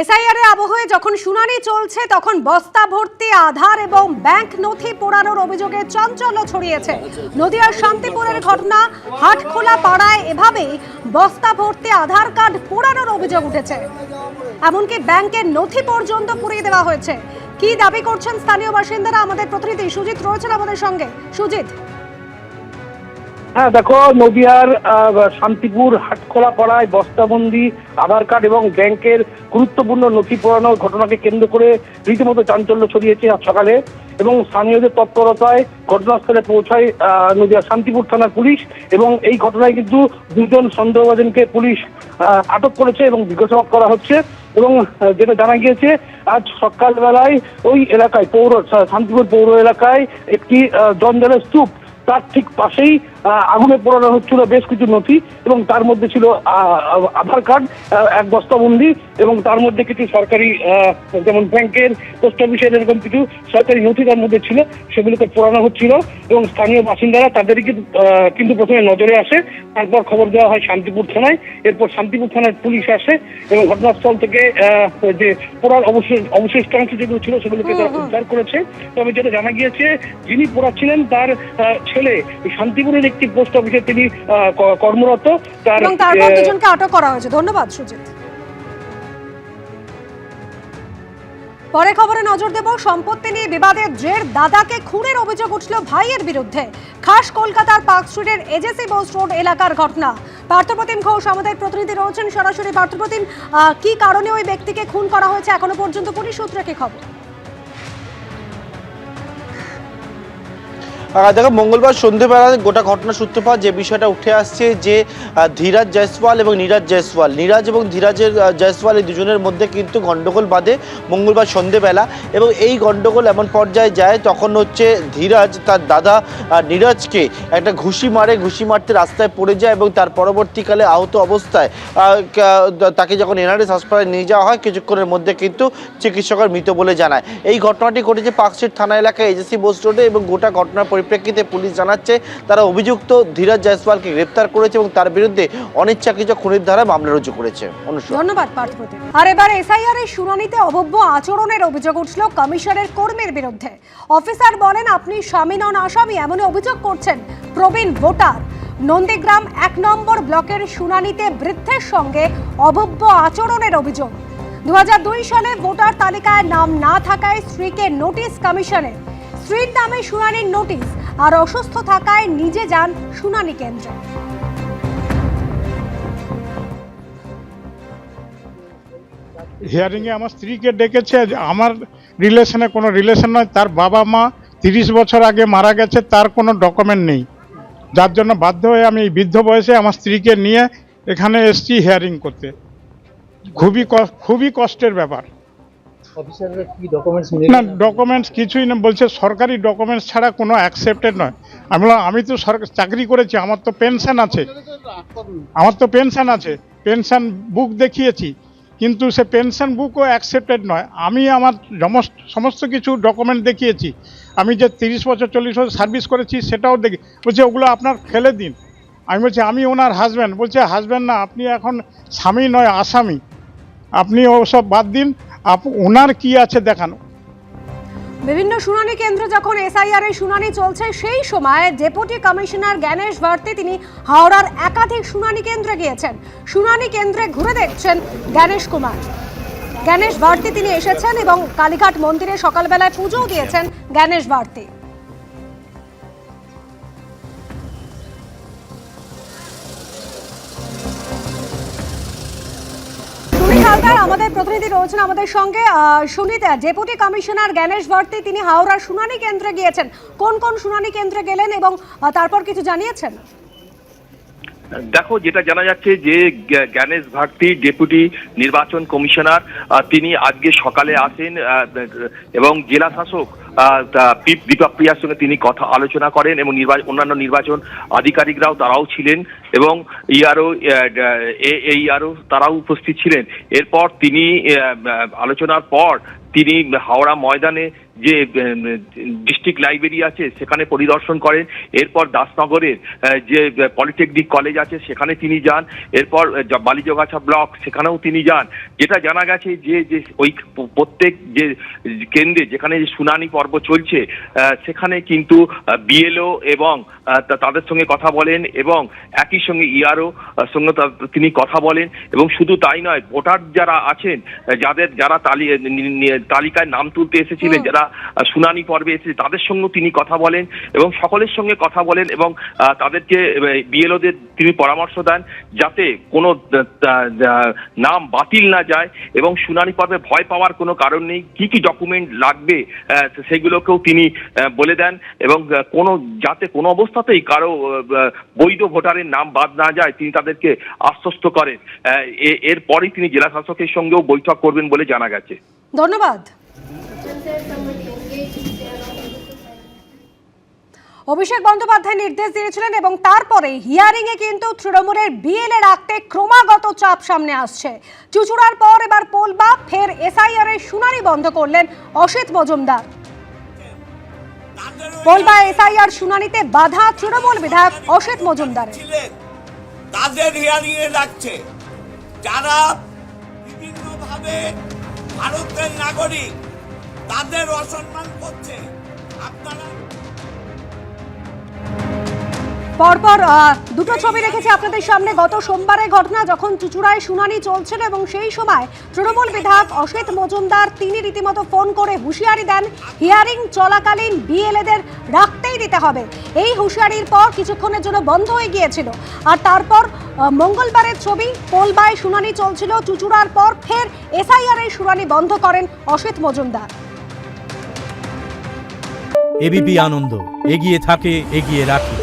SIR এর আবহে যখন শুনানি চলছে তখন বস্তা ভর্তি আধার এবং ব্যাংক নথি পোড়ানোর অভিযোগে চাঞ্চল্য ছড়িয়েছে। নদিয়ার শান্তিপুরের ঘটনা, হাটখোলা পাড়ায় এভাবেই বস্তা ভর্তি আধার কার্ড পোড়ানোর অভিযোগ উঠেছে। এমনকি ব্যাংকের নথি পর্যন্ত পুড়িয়ে দেওয়া হয়েছে। কি দাবি করছেন স্থানীয় বাসিন্দারা? আমাদের প্রতিনিধি সুজিত রয়েছেন আমাদের সঙ্গে। সুজিত, হ্যাঁ দেখো, নদিয়ার শান্তিপুর হাটখোলা পাড়ায় বস্তাবন্দি আধার কার্ড এবং ব্যাংকের গুরুত্বপূর্ণ নথি পোড়ানোর ঘটনাকে কেন্দ্র করে রীতিমতো চাঞ্চল্য ছড়িয়েছে আজ সকালে, এবং স্থানীয়দের তৎপরতায় ঘটনাস্থলে পৌঁছায় নদিয়া শান্তিপুর থানার পুলিশ। এবং এই ঘটনায় কিন্তু দুজন সন্দেহভাজনকে পুলিশ আটক করেছে এবং জিজ্ঞাসাবাদ করা হচ্ছে। এবং যেটা জানা গিয়েছে, আজ সকালবেলায় ওই এলাকায় শান্তিপুর পৌর এলাকায় একটি জঞ্জালের স্তূপ, তার ঠিক পাশেই আগুনে পোড়ানো হচ্ছিল বেশ কিছু নথি, এবং তার মধ্যে ছিল আধার কার্ড এক বস্তাবন্দি, এবং তার মধ্যে কিছু সরকারি যেমন ব্যাংকের, পোস্ট অফিসের এরকম কিছু সরকারি নথি তার মধ্যে ছিল, সেগুলোকে পোড়ানো হচ্ছিল। এবং স্থানীয় বাসিন্দারা তাদেরই কিন্তু প্রথমে নজরে আসে, তারপর খবর দেওয়া হয় শান্তিপুর থানায়। এরপর শান্তিপুর থানার পুলিশ আসে এবং ঘটনাস্থল থেকে যে পোড়ার অবশিষ্টাংশ যেগুলো ছিল সেগুলোকে তারা উদ্ধার করেছে। তবে যেটা জানা গিয়েছে, যিনি পোড়াচ্ছিলেন তার ছেলে শান্তিপুরের একটি পোস্ট অফিসে তিনি কর্মরত। তারপর দুজনকে আটক করা হয়েছে। ধন্যবাদ সুজিত। পরে খবরে নজর দেব। সম্পত্তি নিয়ে বিবাদের জের দাদাকে খুনের অভিযোগ উঠল ভাইয়ের বিরুদ্ধে। খাস কলকাতার পার্ক স্ট্রিটের এজেসি বোস রোড এলাকার ঘটনা। পার্থপ্রতিম ঘোষ আমাদের প্রতিনিধি রয়েছেন সরাসরি। পার্থপ্রতিম, কি কারণে ওই ব্যক্তিকে খুন করা হয়েছে এখনো পর্যন্ত পুলিশ সূত্রে কি খবর? দেখো, মঙ্গলবার সন্ধ্যেবেলা গোটা ঘটনা সূত্রপাত যে বিষয়টা উঠে আসছে, যে ধীরাজ জয়সওয়াল এবং নীরাজ জয়সওয়াল, নীরাজ এবং ধীরাজের জয়সওয়াল এই দুজনের মধ্যে কিন্তু গন্ডগোল বাঁধে মঙ্গলবার সন্ধ্যেবেলা। এবং এই গন্ডগোল এমন পর্যায়ে যায় তখন হচ্ছে ধীরাজ তার দাদা নীরাজকে একটা ঘুষি মারতে রাস্তায় পড়ে যায়, এবং তার পরবর্তীকালে আহত অবস্থায় তাকে যখন এনআরএস হাসপাতালে নিয়ে যাওয়া হয়, কিছুক্ষণের মধ্যে কিন্তু চিকিৎসকের মৃত বলে জানায়। এই ঘটনাটি ঘটেছে পার্ক স্ট্রিট থানা এলাকায় এজেসি বোস রোডে, এবং গোটা ঘটনার পরিপ্রেক্ষিতে পুলিশ জানাচ্ছে তারা অভিযুক্ত ধীরাজ জয়সওয়ালকে গ্রেপ্তার করেছে এবং তার বিরুদ্ধে অনিচ্ছাকৃত খুনের ধারায় মামলা রুজু করেছে। ধন্যবাদ পার্থপ্রতিম। আর এবার এসআইআর এর শুনানিতে অভব্য আচরণের অভিযোগ উঠল কমিশনের কর্মীর বিরুদ্ধে। অফিসার বলেন, আপনি স্বামী নন আসামি, এমন অভিযোগ করছেন প্রবীণ ভোটার। নন্দীগ্রাম 1 নম্বর ব্লকের শুনানিতে বৃদ্ধের সঙ্গে অভব্য আচরণের অভিযোগ। 2002 সালে ভোটার তালিকায় নাম না থাকায় স্ত্রীকে নোটিশ কমিশনের। স্ত্রীর নামে শুনানির নোটিশ, আর অসুস্থ থাকায় নিজে যান শুনানি কেন্দ্রে। হিয়ারিংয়ে আমার স্ত্রীকে ডেকেছে। আমার রিলেশনে কোনো রিলেশন নয়, তার বাবা মা 30 বছর আগে মারা গেছে, তার কোনো ডকুমেন্ট নেই, যার জন্য বাধ্য হয়ে আমি এই বৃদ্ধ বয়সে আমার স্ত্রীকে নিয়ে এখানে এসেছি হিয়ারিং করতে। খুবই কষ্টের ব্যাপার। না, ডকুমেন্টস কিছুই না, বলছে সরকারি ডকুমেন্টস ছাড়া কোনো অ্যাকসেপ্টেড নয়। আমি তো চাকরি করেছি, আমার তো পেনশন আছে, পেনশন বুক দেখিয়েছি, কিন্তু সে পেনশন বুকও অ্যাকসেপ্টেড নয়। আমি আমার সমস্ত কিছু ডকুমেন্ট দেখিয়েছি, আমি যে 30 বছর 40 বছর সার্ভিস করেছি সেটাও দেখি। বলছে ওগুলো আপনার ফেলে দিন। আমি বলছি আমি ওনার হাজব্যান্ড। বলছে হাজব্যান্ড না, আপনি এখন স্বামী নয় আসামি, আপনি ওসব বাদ দিন, ওনার কি আছে দেখানো। বিভিন্ন শুনানি কেন্দ্র যখন এসআইআর এর শুনানি চলছে, সেই সময় ডেপুটি কমিশনার জ্ঞানেশ ভারতী তিনি হাওড়ার একাধিক শুনানি কেন্দ্রে গিয়েছেন। শুনানি কেন্দ্রে ঘুরে দেখছেন জ্ঞানেশ ভারতী তিনি এসেছেন এবং কালীঘাট মন্দিরে সকালবেলায় পুজোও দিয়েছেন জ্ঞানেশ ভারতী। আমাদের প্রতিনিধি রয়েছেন আমাদের সঙ্গে। সুনীতা, ডেপুটি কমিশনার জ্ঞানেশ ভারতী তিনি হাওড়ার শুনানি কেন্দ্রে গিয়েছেন। কোন কোন শুনানি কেন্দ্রে গেলেন এবং তারপর কিছু জানিয়েছেন? দেখো, যেটা জানা যাচ্ছে যে জ্ঞানেশ ভারতী ডেপুটি নির্বাচন কমিশনার, তিনি আজকে সকালে আসেন এবং জেলা শাসক দীপক প্রিয়ার সঙ্গে তিনি কথা আলোচনা করেন এবং অন্যান্য নির্বাচন আধিকারিকরাও তারাও ছিলেন এবং আরও তারাও উপস্থিত ছিলেন। এরপর তিনি আলোচনার পর তিনি হাওড়া ময়দানে যে ডিস্ট্রিক্ট লাইব্রেরি আছে সেখানে পরিদর্শন করেন। এরপর দাসনগরের যে পলিটেকনিক কলেজ আছে সেখানে তিনি যান। এরপর বালিজগাছা ব্লক সেখানেও তিনি যান। যেটা জানা গেছে যে ওই প্রত্যেক যে কেন্দ্রে যেখানে শুনানি পর্ব চলছে সেখানে কিন্তু বিএলও এবং তাদের সঙ্গে কথা বলেন এবং একই সঙ্গে ইআরও সঙ্গে তিনি কথা বলেন এবং শুধু তাই নয়, ভোটার যারা আছেন যারা তালিকায় নাম তুলতে এসেছিলেন, যারা শুনানি পর্বে এসেছে তাদের সঙ্গে তিনি কথা বলেন এবং সকলের সঙ্গে কথা বলেন এবং তাদেরকে বিএলওদের তিনি পরামর্শ দেন যাতে কোনো নাম বাতিল না যায় এবং শুনানি পর্বে ভয় পাওয়ার কোনো কারণ নেই। কি কি ডকুমেন্ট লাগবে সেগুলোকেও তিনি বলে দেন এবং যাতে কোনো অবস্থাতেই কারো বৈধ ভোটারের নাম বাদ না যায় তিনি তাদেরকে আশ্বস্ত করেন। এরপরই তিনি জেলা শাসকের সঙ্গেও বৈঠক করবেন বলে জানা গেছে। ধন্যবাদ। অভিষেক বন্দ্যোপাধ্যায় নির্দেশ দিয়েছিলেন এবং তারপরে হিয়ারিং এ কিন্তু তৃণমূলের বিএলএ রাখতে ক্রমাগত চাপ সামনে আসছে। চুচুড়ার পর এবার পোলবা, ফের এসআইআর এর শুনানি বন্ধ করলেন অসিত মজুমদার। পোলবা এসআইআর শুনানিতে বাধা তৃণমূল বিধায়ক অসিত মজুমদারের। তাদের হিয়ারিং এ রাখছে যারা বিভিন্ন ভাবে ভারতের নাগরিক, তাদের অসম্মান করছে। আপনারা পরপর দুটো ছবি রেখেছি আপনাদের সামনে। গত সোমবারের ঘটনা, যখন চুচুড়ায় শুনানি চলছিল এবং সেই সময় তৃণমূল বিধায়ক অসিত মজুমদার তিনি রীতিমতো ফোন করে হুঁশিয়ারি দেন হিয়ারিং চলাকালীন বিএলএদের রাখতেই দিতে হবে। এই হুঁশিয়ারির পর কিছুক্ষণের জন্য বন্ধ হয়ে গিয়েছিল। আর তারপর মঙ্গলবারের ছবি, পোলবায় শুনানি চলছিল, চুচুড়ার পর ফের এসআইআর এর শুনানি বন্ধ করেন অসিত মজুমদার। এবিপি আনন্দ, এগিয়ে থাকে, এগিয়ে রাখে।